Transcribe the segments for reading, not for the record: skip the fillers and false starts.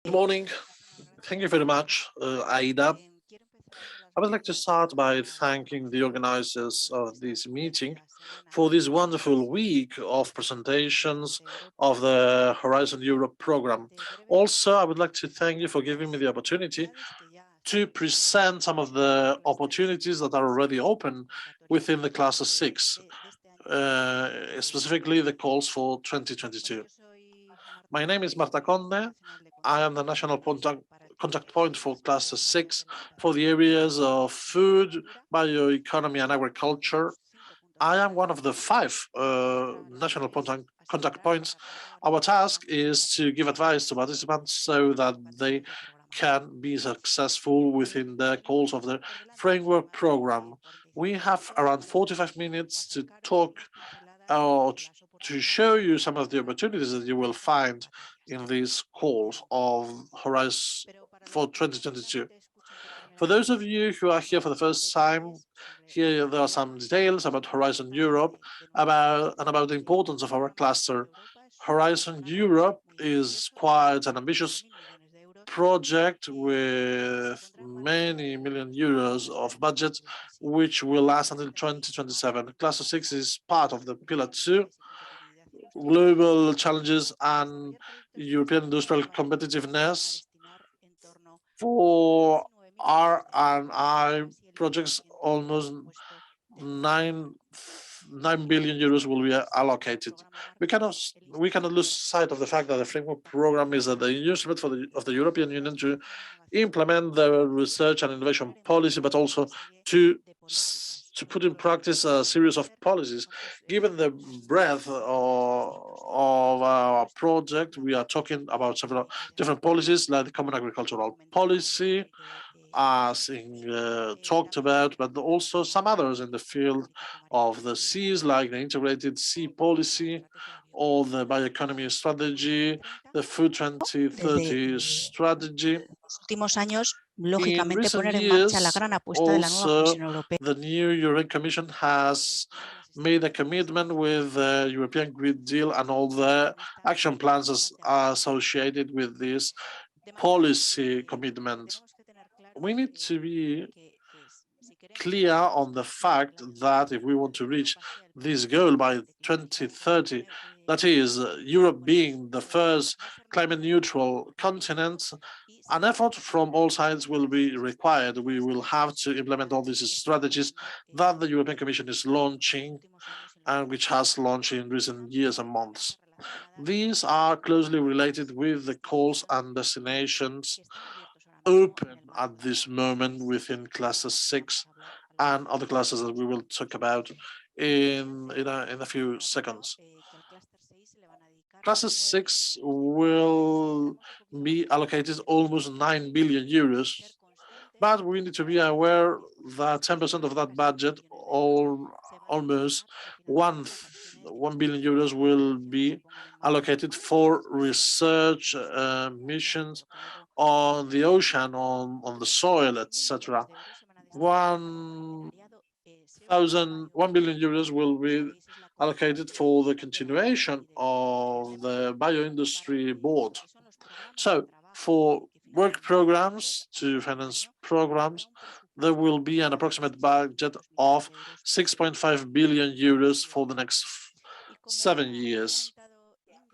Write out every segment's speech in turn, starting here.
Good morning. Thank you very much, Aida. I would like to start by thanking the organizers of this meeting for this wonderful week of presentations of the Horizon Europe program. Also, I would like to thank you for giving me the opportunity to present some of the opportunities that are already open within the Class 6, specifically the calls for 2022. My name is Marta Conde. I am the national contact point for Cluster 6 for the areas of food, bioeconomy, and agriculture. I am one of the five national contact points. Our task is to give advice to participants so that they can be successful within the calls of the framework program. We have around 45 minutes to talk or to show you some of the opportunities that you will find in these calls of Horizon for 2022. For those of you who are here for the first time, here there are some details about Horizon Europe about the importance of our cluster. Horizon Europe is quite an ambitious project with many million euros of budget, which will last until 2027. Cluster 6 is part of the Pillar 2, global challenges and European industrial competitiveness. For R&I projects, almost 9 billion euros will be allocated. We cannot lose sight of the fact that the framework program is the instrument of the European Union to implement the research and innovation policy, but also to put in practice a series of policies. Given the breadth of our project, we are talking about several different policies, like the Common Agricultural Policy, as talked about, but also some others in the field of the seas, like the Integrated Sea Policy or the Bioeconomy Strategy, the Food 2030 Strategy. Últimos años, In lógicamente, recent poner en marcha la years, gran apuesta de la nueva also, Comisión Europea. the new European Commission has made a commitment with the European Green Deal and all the action plans associated with this policy commitment. We need to be clear on the fact that if we want to reach this goal by 2030, that is, Europe being the first climate neutral continent, an effort from all sides will be required. We will have to implement all these strategies that the European Commission is launching and which has launched in recent years and months. These are closely related with the calls and destinations open at this moment within Cluster 6 and other classes that we will talk about in a few seconds. Cluster 6 will be allocated almost 9 billion euros, but we need to be aware that 10% of that budget, or almost 1 billion euros, will be allocated for research missions on the ocean, on the soil, etc. 1 billion euros will be allocated for the continuation of the bioindustry board. So for work programs to finance programs, there will be an approximate budget of 6.5 billion euros for the next 7 years.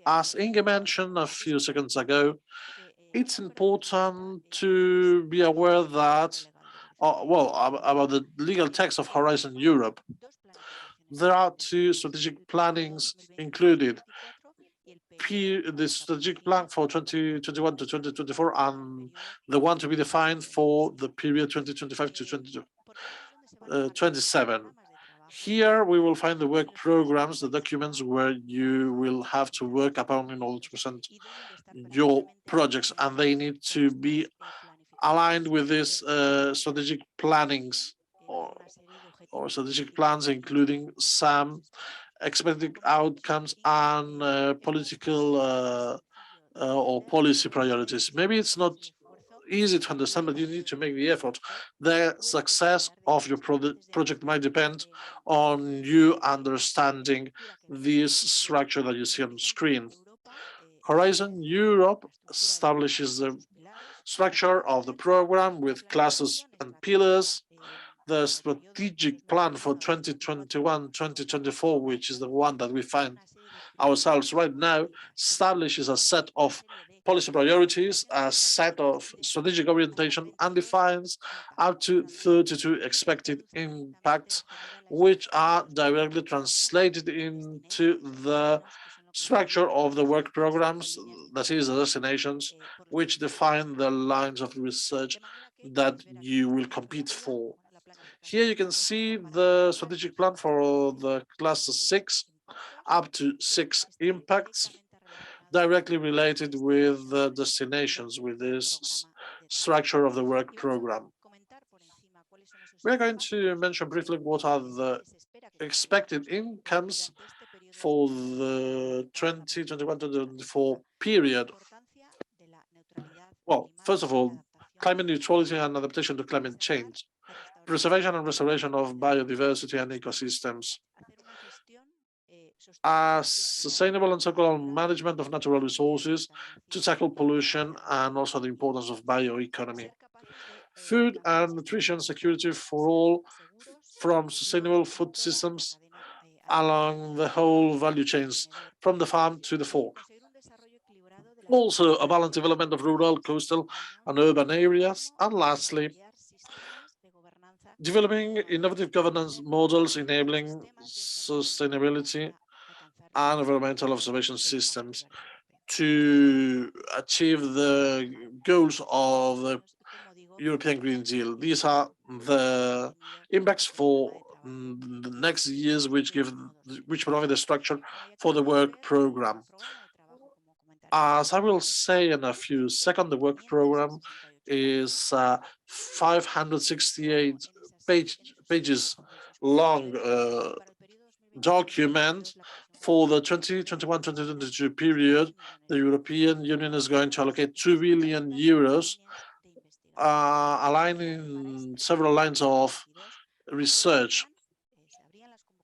As Inge mentioned a few seconds ago, it's important to be aware that, about the legal text of Horizon Europe. There are two strategic plannings included. The strategic plan for 2021 to 2024 and the one to be defined for the period 2025 to 2027. Here we will find the work programs, the documents where you will have to work upon in order to present your projects, and they need to be aligned with these strategic plannings or strategic plans, including some expected outcomes and political or policy priorities. Maybe it's not easy to understand, but you need to make the effort. The success of your project might depend on you understanding this structure that you see on screen. Horizon Europe establishes the structure of the program with classes and pillars. The strategic plan for 2021-2024, which is the one that we find ourselves right now, establishes a set of policy priorities, a set of strategic orientation, and defines up to 32 expected impacts, which are directly translated into the structure of the work programs, that is, the destinations, which define the lines of research that you will compete for. Here you can see the strategic plan for the class 6, up to 6 impacts directly related with the destinations with this structure of the work program. We're going to mention briefly what are the expected incomes for the 2021-2024 period. Well, first of all, climate neutrality and adaptation to climate change, preservation and restoration of biodiversity and ecosystems, a sustainable and circular management of natural resources to tackle pollution and also the importance of bioeconomy, food and nutrition security for all from sustainable food systems along the whole value chains from the farm to the fork. Also, a balanced development of rural, coastal, and urban areas. And lastly, developing innovative governance models enabling sustainability and environmental observation systems to achieve the goals of the European Green Deal. These are the impacts for the next years, which provide the structure for the work program. As I will say in a few seconds, the work program is 568 pages long document. For the 2021-2022 period, the European Union is going to allocate 2 billion euros, aligning several lines of research.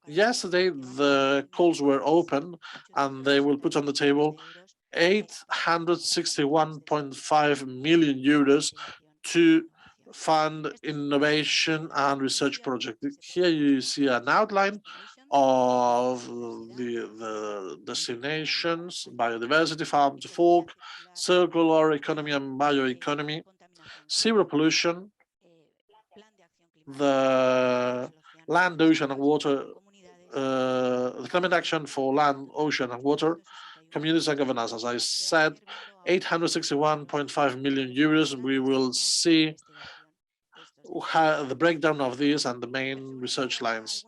Yesterday, the calls were open and they will put on the table 861.5 million euros to fund innovation and research project. Here you see an outline of the destinations: biodiversity, farm to fork, circular economy and bioeconomy, zero pollution, the land, ocean and water, the climate action for land, ocean and water, communities and governance. As I said, 861.5 million euros. We will see the breakdown of these and the main research lines.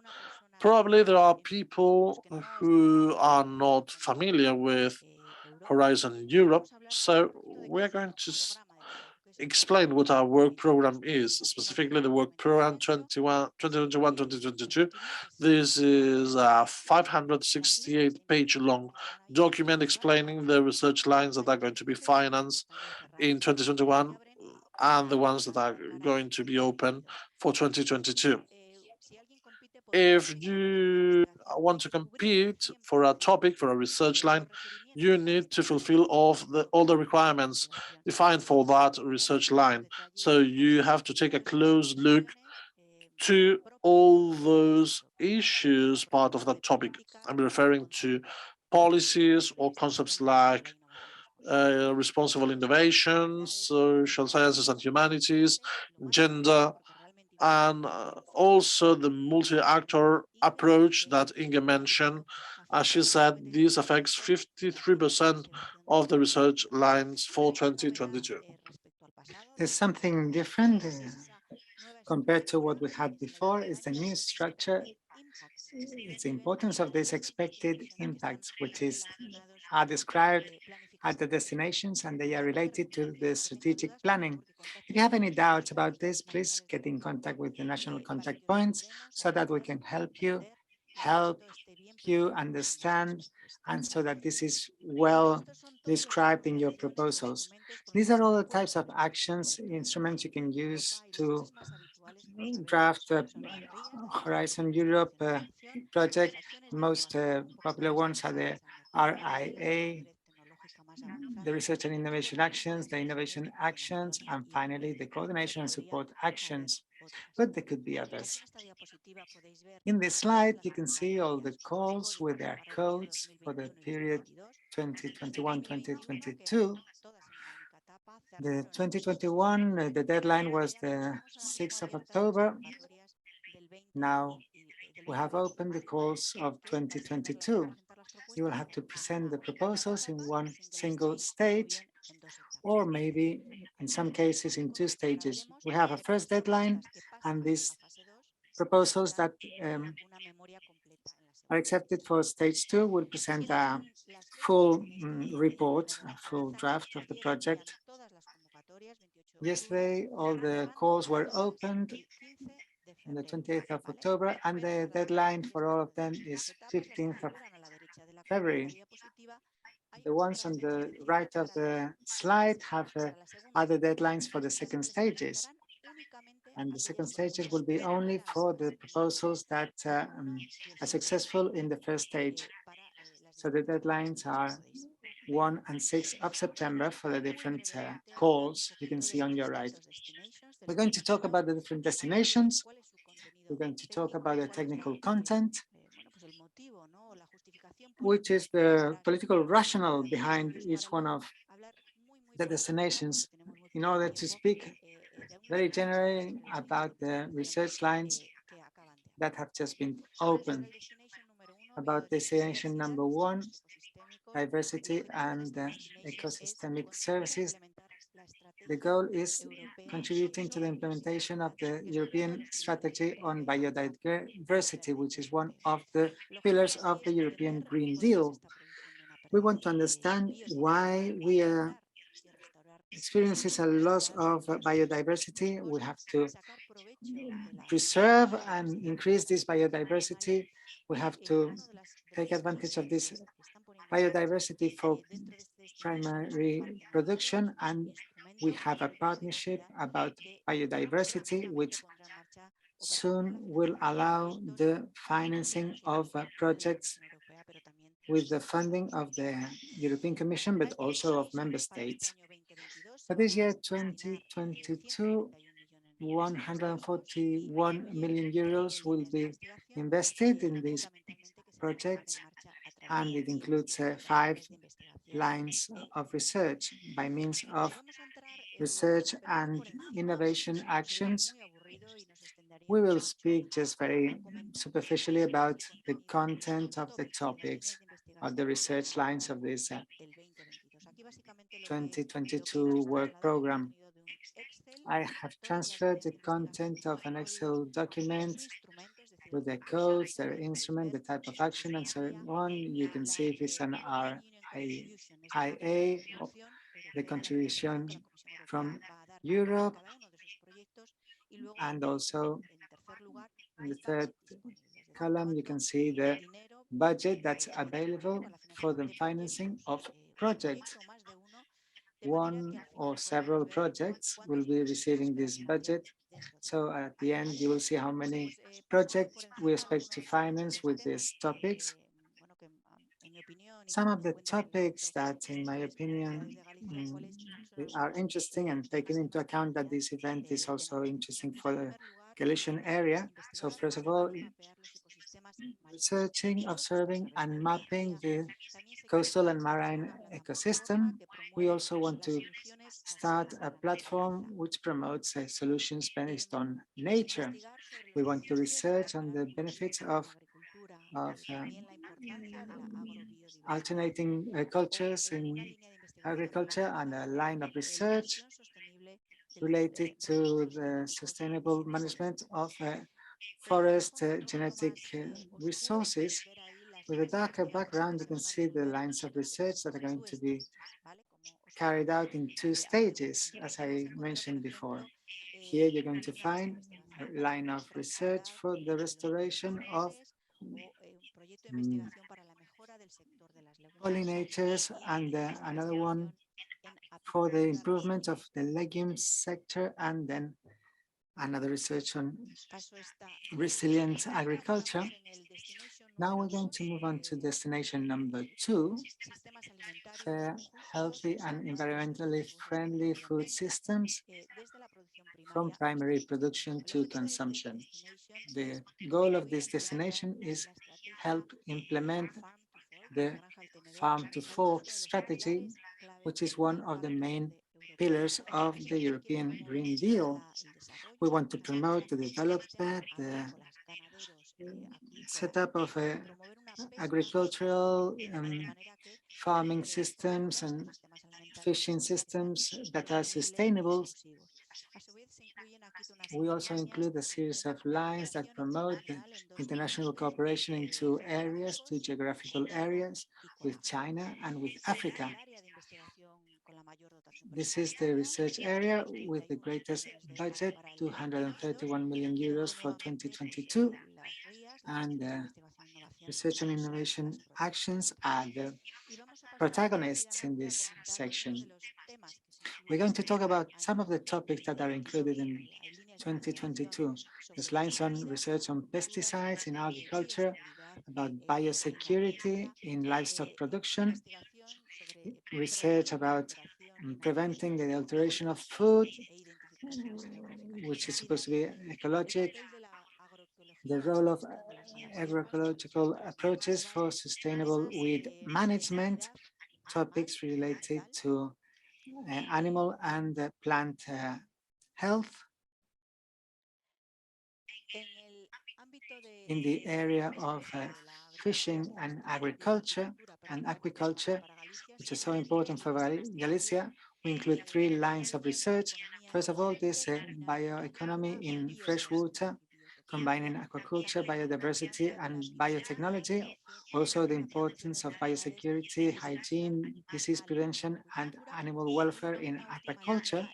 Probably there are people who are not familiar with Horizon Europe, so we're going to explain what our work program is, specifically the work program 2021-2022. This is a 568-page long document explaining the research lines that are going to be financed in 2021 and the ones that are going to be open for 2022. If you want to compete for a topic, for a research line, you need to fulfill all the requirements defined for that research line. So you have to take a close look to all those issues part of that topic. I'm referring to policies or concepts like responsible innovation, social sciences and humanities, gender, and also the multi-actor approach that Inge mentioned. As she said, this affects 53% of the research lines for 2022. There's something different compared to what we had before. Is the new structure. It's the importance of these expected impacts, which are described at the destinations, and they are related to the strategic planning. If you have any doubts about this, please get in contact with the national contact points so that we can help you understand, and so that this is well described in your proposals. These are all the types of actions, instruments you can use to draft the Horizon Europe project. Most popular ones are the RIA, the research and innovation actions, the innovation actions, and finally the coordination and support actions. But there could be others. In this slide, you can see all the calls with their codes for the period 2021-2022. The 2021, the deadline was the 6th of October. Now we have opened the calls of 2022. You will have to present the proposals in one single stage, or maybe in some cases in two stages. We have a first deadline, and these proposals that are accepted for stage 2 will present a full report, a full draft of the project. Yesterday, all the calls were opened on the 28th of October, and the deadline for all of them is 15th of February. The ones on the right of the slide have other deadlines for the second stages. And the second stages will be only for the proposals that are successful in the first stage. So the deadlines are 1 and 6 of September for the different calls you can see on your right. We're going to talk about the different destinations. We're going to talk about the technical content, which is the political rationale behind each one of the destinations, in order to speak very generally about the research lines that have just been opened. About destination number 1, diversity and ecosystemic services. The goal is contributing to the implementation of the European strategy on biodiversity, which is one of the pillars of the European Green Deal. We want to understand why we are experiencing a loss of biodiversity. We have to preserve and increase this biodiversity. We have to take advantage of this biodiversity for primary production, and we have a partnership about biodiversity, which soon will allow the financing of projects with the funding of the European Commission, but also of member states. For this year, 2022, 141 million euros will be invested in these projects, and it includes 5 lines of research by means of research and innovation actions. We will speak just very superficially about the content of the topics of the research lines of this 2022 work program. I have transferred the content of an Excel document with the codes, the instrument, the type of action, and so on. You can see if it's an RIA, the contribution from Europe, and also in the third column, you can see the budget that's available for the financing of projects. One or several projects will be receiving this budget. So at the end, you will see how many projects we expect to finance with these topics. Some of the topics that, in my opinion, are interesting, and taking into account that this event is also interesting for the Galician area. So first of all, researching, observing, and mapping the coastal and marine ecosystem. We also want to start a platform which promotes solutions based on nature. We want to research on the benefits of alternating cultures in agriculture, and a line of research related to the sustainable management of forest genetic resources. With a darker background, you can see the lines of research that are going to be carried out in 2 stages, as I mentioned before. Here you're going to find a line of research for the restoration of pollinators, and another one for the improvement of the legumes sector, and then another research on resilient agriculture. Now we're going to move on to destination number 2, fair, healthy and environmentally friendly food systems from primary production to consumption. The goal of this destination is help implement the farm to fork strategy, which is one of the main pillars of the European Green Deal. We want to promote the development, the setup of agricultural farming systems and fishing systems that are sustainable. We also include a series of lines that promote the international cooperation in two areas, two geographical areas, with China and with Africa. This is the research area with the greatest budget, 231 million euros for 2022. And research and innovation actions are the protagonists in this section. We're going to talk about some of the topics that are included in 2022. There's lines on research on pesticides in agriculture, about biosecurity in livestock production, research about preventing the alteration of food, which is supposed to be ecologic, the role of agroecological approaches for sustainable weed management, topics related to animal and plant health. In the area of fishing and agriculture and aquaculture, which is so important for Galicia, we include 3 lines of research. First of all, this bioeconomy in freshwater, combining aquaculture, biodiversity, and biotechnology. Also, the importance of biosecurity, hygiene, disease prevention, and animal welfare in aquaculture.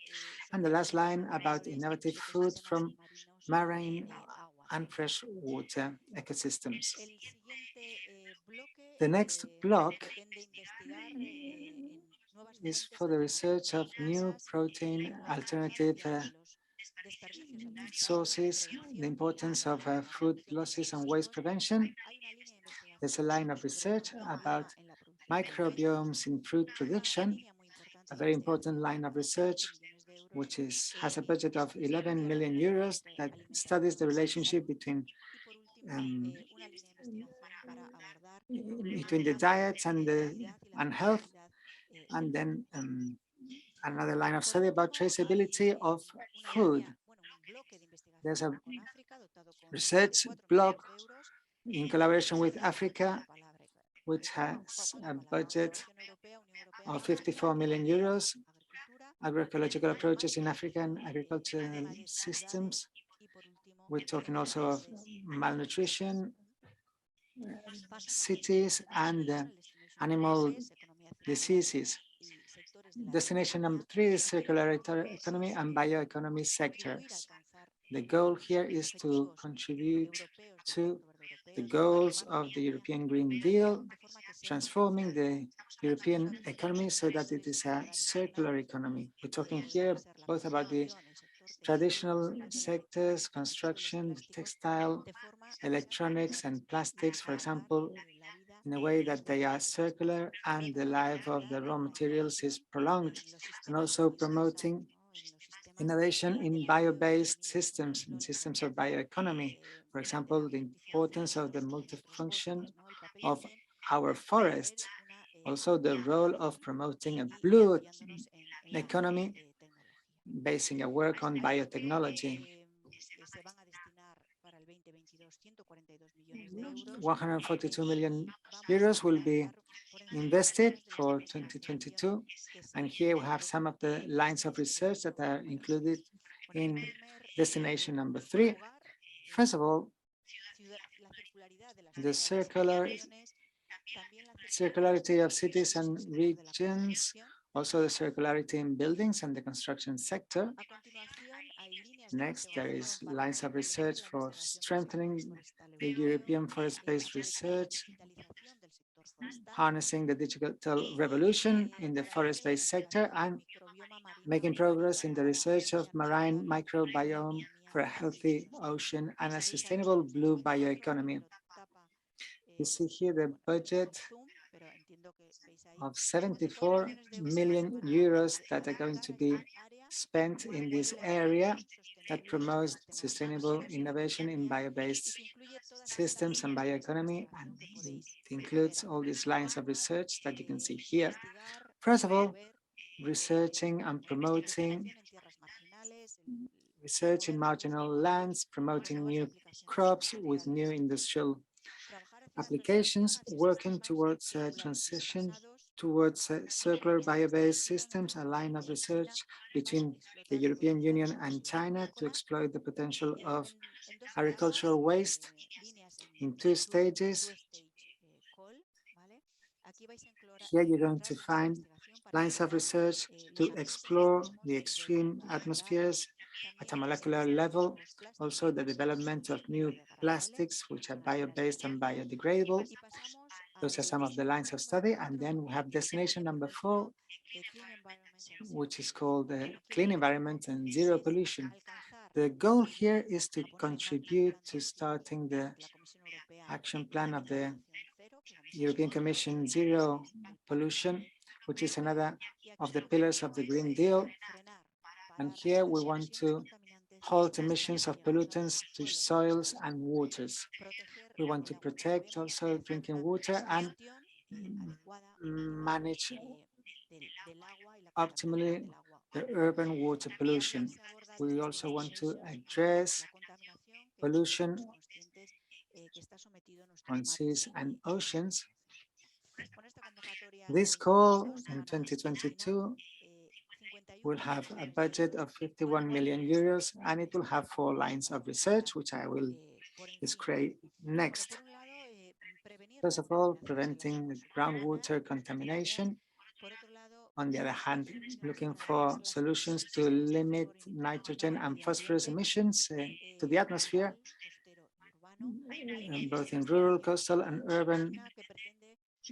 And the last line about innovative food from marine and freshwater ecosystems. The next block is for the research of new protein alternative sources, the importance of food losses and waste prevention. There's a line of research about microbiomes in fruit production, a very important line of research, which has a budget of 11 million euros that studies the relationship between the diets and health, and then another line of study about traceability of food. There's a research block in collaboration with Africa, which has a budget of 54 million euros, agroecological approaches in African agricultural systems. We're talking also of malnutrition, cities, and animal diseases. Destination number 3 is circular economy and bioeconomy sectors. The goal here is to contribute to the goals of the European Green Deal, transforming the European economy so that it is a circular economy. We're talking here both about the traditional sectors, construction, textile, electronics, and plastics, for example, in a way that they are circular and the life of the raw materials is prolonged, and also promoting innovation in bio-based systems and systems of bioeconomy. For example, the importance of the multifunction of our forests, also the role of promoting a blue economy, basing a work on biotechnology. 142 million euros will be invested for 2022. And here we have some of the lines of research that are included in destination number 3. First of all, the circularity of cities and regions, also the circularity in buildings and the construction sector. Next, there is lines of research for strengthening the European forest-based research, harnessing the digital revolution in the forest-based sector, and making progress in the research of marine microbiome for a healthy ocean and a sustainable blue bioeconomy. You see here the budget of 74 million euros that are going to be spent in this area that promotes sustainable innovation in bio-based systems and bioeconomy, and it includes all these lines of research that you can see here. First of all, researching and promoting research in marginal lands, promoting new crops with new industrial applications, working towards a transition towards circular bio-based systems, a line of research between the European Union and China to exploit the potential of agricultural waste in 2 stages. Here you're going to find lines of research to explore the extreme atmospheres at a molecular level, also the development of new plastics which are bio-based and biodegradable. Those are some of the lines of study. And then we have destination number 4, which is called clean environment and zero pollution. The goal here is to contribute to starting the action plan of the European Commission Zero Pollution, which is another of the pillars of the Green Deal. And here we want to halt emissions of pollutants to soils and waters. We want to protect also drinking water and manage optimally the urban water pollution. We also want to address pollution on seas and oceans. This call in 2022 will have a budget of 51 million euros, and it will have 4 lines of research, which I will describe next. First of all, preventing groundwater contamination. On the other hand, looking for solutions to limit nitrogen and phosphorus emissions to the atmosphere, both in rural, coastal, and urban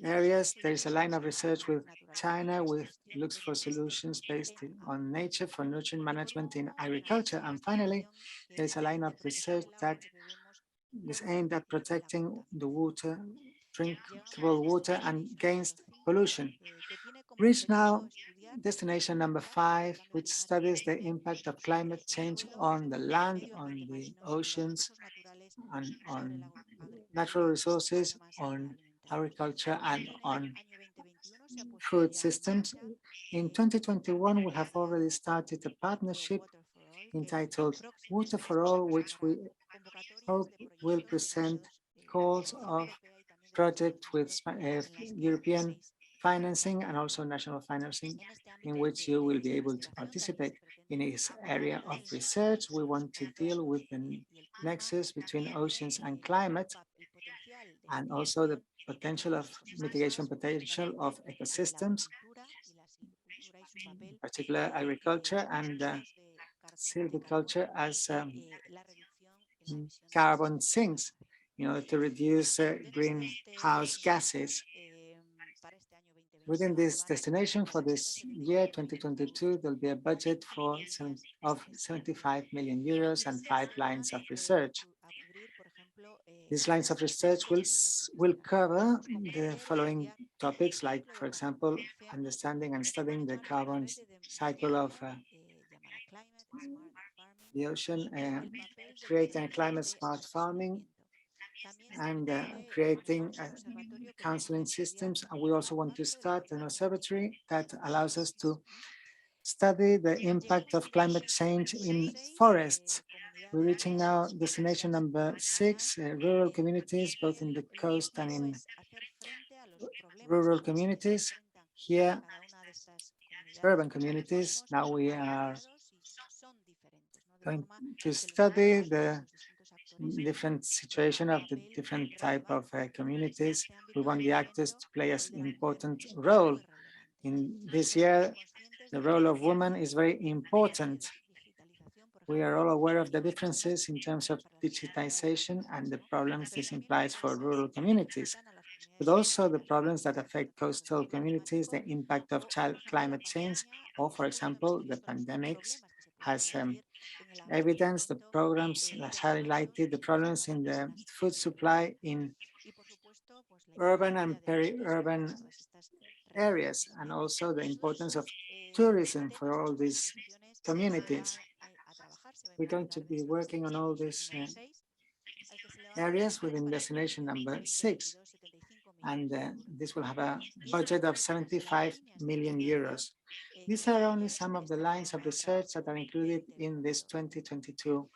areas. There is a line of research with China which looks for solutions based on nature for nutrient management in agriculture. And finally, there is a line of research that is aimed at protecting the water, drinkable water, and against pollution. Reach now destination number 5, which studies the impact of climate change on the land, on the oceans, and on natural resources, on agriculture, and on food systems. In 2021, we have already started a partnership entitled Water for All, which we hope will present calls of projects with European financing and also national financing, in which you will be able to participate. In this area of research, we want to deal with the nexus between oceans and climate, and also the potential of mitigation potential of ecosystems, in particular agriculture and silviculture as carbon sinks in order to reduce greenhouse gases. Within this destination for this year, 2022, there'll be a budget of 75 million euros and 5 lines of research. These lines of research will cover the following topics, like, for example, understanding and studying the carbon cycle of the ocean, creating climate smart farming, and creating counseling systems. And we also want to start an observatory that allows us to study the impact of climate change in forests. We're reaching now destination number 6, rural communities, both in the coast and in rural communities. Here, urban communities. Now we are going to study the different situation of the different type of communities. We want the actors to play an important role. In this year, the role of women is very important. We are all aware of the differences in terms of digitization and the problems this implies for rural communities, but also the problems that affect coastal communities, the impact of climate change, or, for example, the pandemics has evidence, the programs has highlighted the problems in the food supply in urban and peri-urban areas, and also the importance of tourism for all these communities. We're going to be working on all these areas within destination number 6, and this will have a budget of 75 million euros. These are only some of the lines of research that are included in this 2022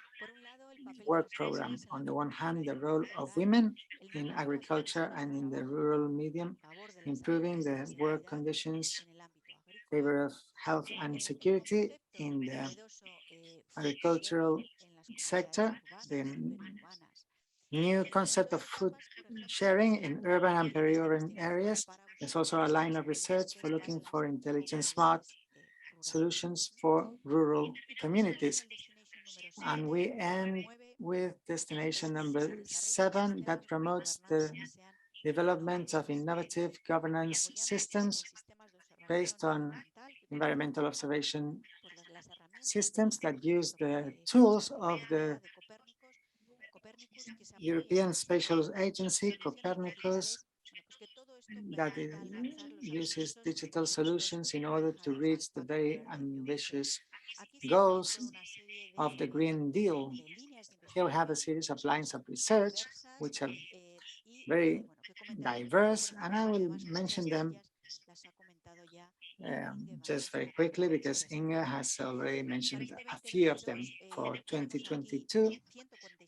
work program. On the one hand, the role of women in agriculture and in the rural medium, improving the work conditions, favor of health and security in the agricultural sector, the new concept of food sharing in urban and peri-urban areas. There's also a line of research for looking for intelligent, smart solutions for rural communities. And we end with destination number 7 that promotes the development of innovative governance systems based on environmental observation systems that use the tools of the European Spatial Agency, Copernicus, that uses digital solutions in order to reach the very ambitious goals of the Green Deal. Here we have a series of lines of research, which are very diverse, and I will mention them just very quickly because Inge has already mentioned a few of them. For 2022,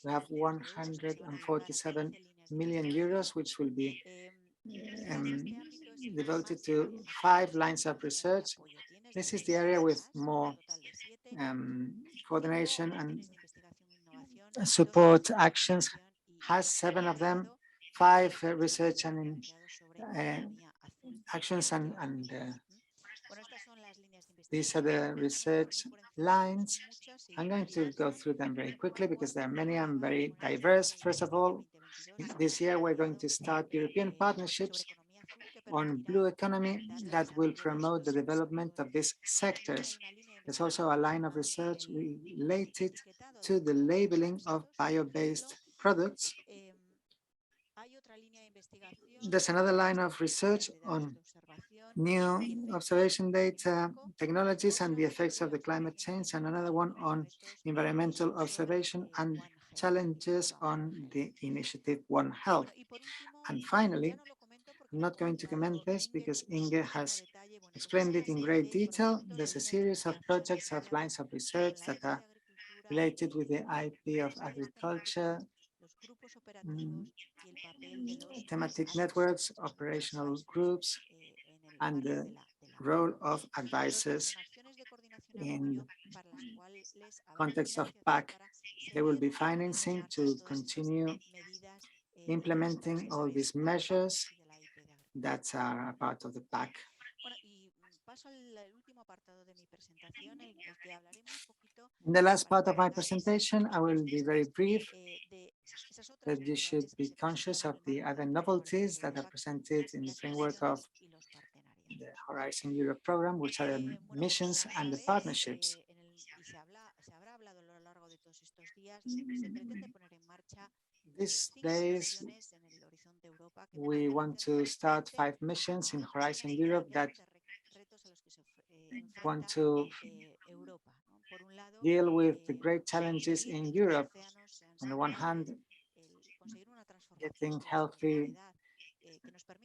we have 147 million euros, which will be devoted to 5 lines of research. This is the area with more coordination and support actions, has 7 of them, 5 research and actions, and these are the research lines. I'm going to go through them very quickly because there are many and very diverse. First of all, this year we're going to start European partnerships on blue economy that will promote the development of these sectors. There's also a line of research related to the labeling of bio-based products. There's another line of research on new observation data technologies and the effects of the climate change, and another one on environmental observation and challenges on the initiative One Health. And finally, I'm not going to comment this because Inge has explained it in great detail. There's a series of projects of lines of research that are related with the IP of agriculture, thematic networks, operational groups, and the role of advisors in context of PAC. They will be financing to continue implementing all these measures that are a part of the PAC. In the last part of my presentation, I will be very brief, that you should be conscious of the other novelties that are presented in the framework of the Horizon Europe program, which are the missions and the partnerships. These days, we want to start 5 missions in Horizon Europe that want to deal with the great challenges in Europe. On the one hand, getting healthy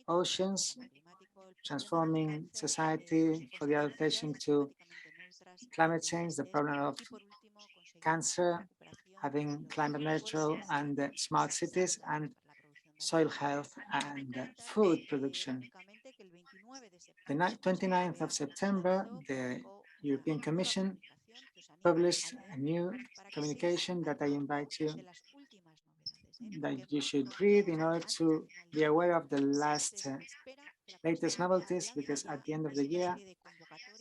oceans, transforming society for the adaptation to climate change, the problem of cancer, having climate neutral and smart cities, and soil health and food production. The 29th of September, the European Commission published a new communication that I invite you that you should read in order to be aware of the latest novelties, because at the end of the year,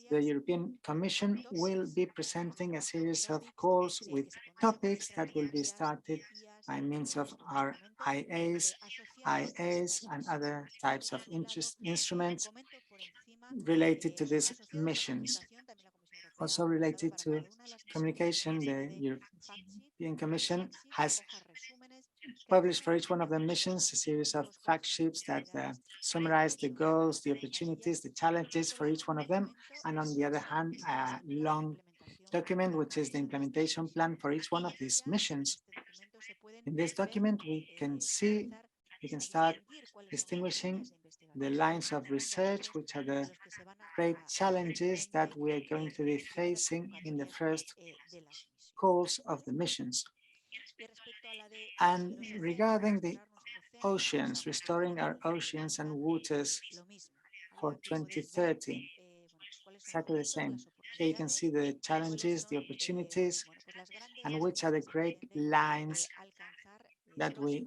the European Commission will be presenting a series of calls with topics that will be started by means of our IAs, and other types of instruments related to these missions. Also related to communication, the European Commission has published for each one of the missions a series of fact sheets that summarize the goals, the opportunities, the challenges for each one of them. And on the other hand, a long document, which is the implementation plan for each one of these missions. In this document, we can start distinguishing the lines of research, which are the great challenges that we are going to be facing in the first calls of the missions. And regarding the oceans, restoring our oceans and waters for 2030, exactly the same. Here you can see the challenges, the opportunities, and which are the great lines that we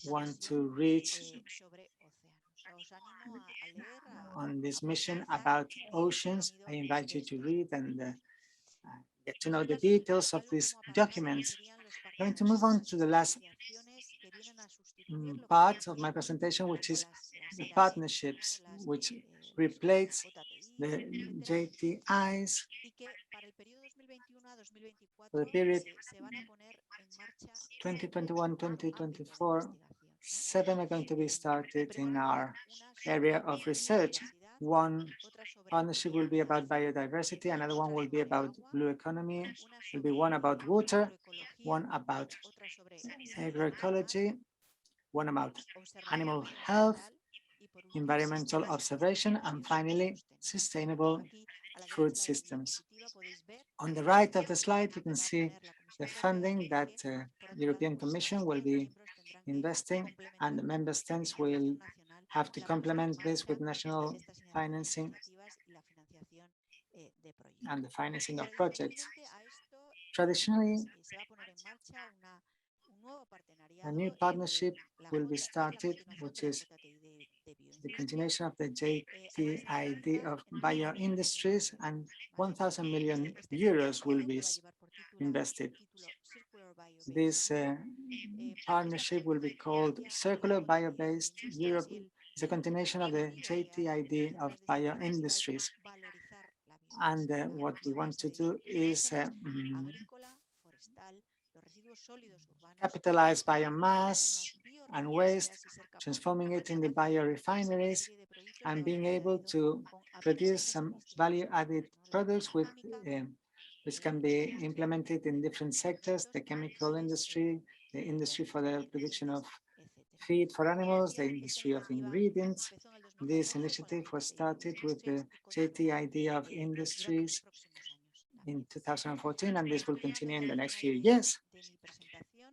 want to reach on this mission about oceans. I invite you to read and get to know the details of these documents. I'm going to move on to the last part of my presentation, which is the partnerships, which replace the JTIs for the period 2021-2024. 7 are going to be started in our area of research. One partnership will be about biodiversity, another one will be about blue economy, will be one about water, one about agroecology, one about animal health, environmental observation, and finally, sustainable food systems. On the right of the slide, you can see the funding that the European Commission will be investing, and the member states will have to complement this with national financing and the financing of projects. Traditionally, a new partnership will be started, which is the continuation of the GID of bioindustries, and 1,000 million euros will be invested. This partnership will be called Circular Bio-Based Europe. It's a continuation of the GID of bioindustries. And what we want to do is capitalize biomass and waste, transforming it in the biorefineries, and being able to produce some value-added products which can be implemented in different sectors: the chemical industry, the industry for the production of feed for animals, the industry of ingredients. This initiative was started with the GTID of industries in 2014, and this will continue in the next few years.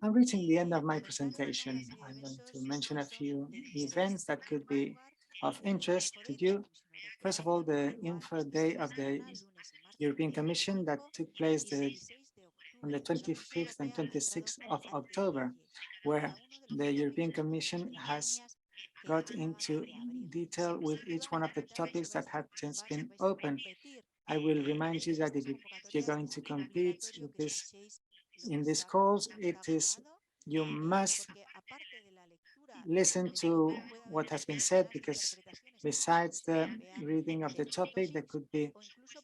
I'm reaching the end of my presentation. I'm going to mention a few events that could be of interest to you. First of all, the Info Day of the European Commission that took place on the 25th and 26th of October, where the European Commission has got into detail with each one of the topics that had just been opened. I will remind you that if you're going to compete with this in these calls, you must listen to what has been said, because besides the reading of the topic, there could be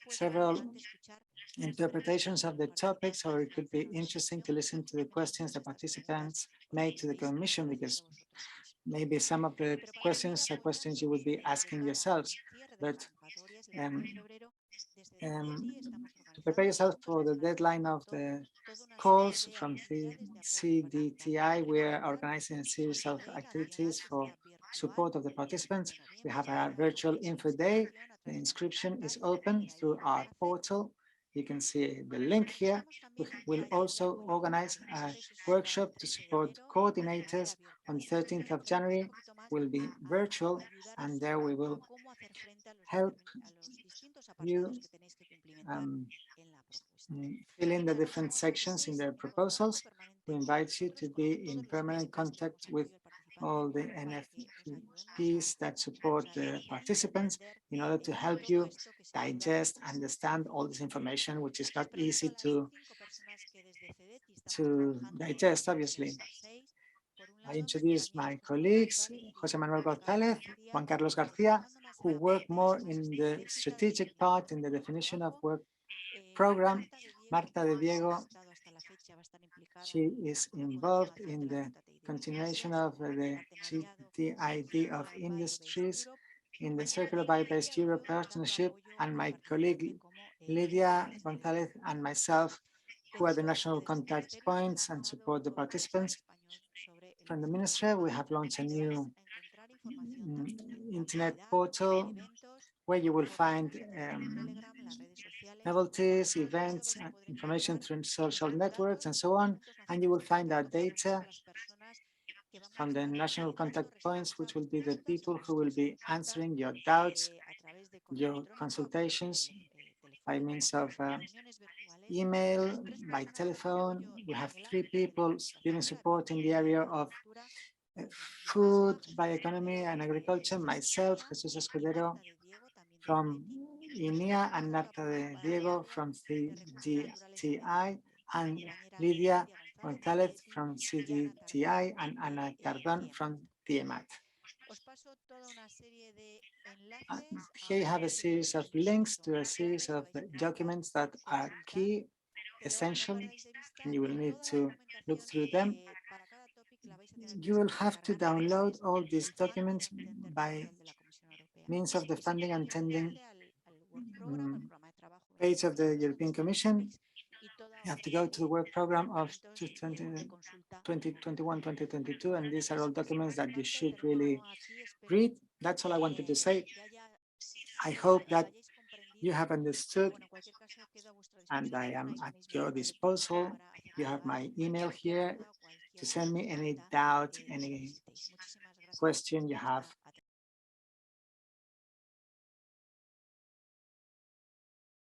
several interpretations of the topics, or it could be interesting to listen to the questions the participants made to the Commission, because maybe some of the questions are questions you would be asking yourselves. But to prepare yourself for the deadline of the calls from the CDTI, we are organizing a series of activities for support of the participants. We have a virtual info day. The inscription is open through our portal. You can see the link here. We will also organize a workshop to support coordinators on the 13th of January. Will be virtual, and there we will help you fill in the different sections in the proposals. We invite you to be in permanent contact with all the NFPs that support the participants in order to help you digest, understand all this information, which is not easy to digest, obviously. I introduce my colleagues, Jose Manuel González, Juan Carlos García, who work more in the strategic part, in the definition of work program. Marta de Diego, she is involved in the continuation of the GID of industries in the Circular Bio-Based Europe Partnership, and my colleague Lydia Gonzalez and myself, who are the national contact points and support the participants. From the Ministry, we have launched a new internet portal where you will find novelties, events, information through social networks, and so on. And you will find our data from the national contact points, which will be the people who will be answering your doubts, your consultations by means of email, by telephone. We have 3 people giving support in the area of food, bioeconomy, and agriculture. Myself, Jesus Escudero from INEA, and Marta de Diego from CDTI, and Lydia Gonzalez from CDTI, and Ana Tardón from TMAT. Here you have a series of links to a series of documents that are key, essential, and you will need to look through them. You will have to download all these documents by means of the funding and tending page of the European Commission. You have to go to the work program of 2021-2022, and these are all documents that you should really read. That's all I wanted to say. I hope that you have understood, and I am at your disposal. You have my email here to send me any doubt, any question you have.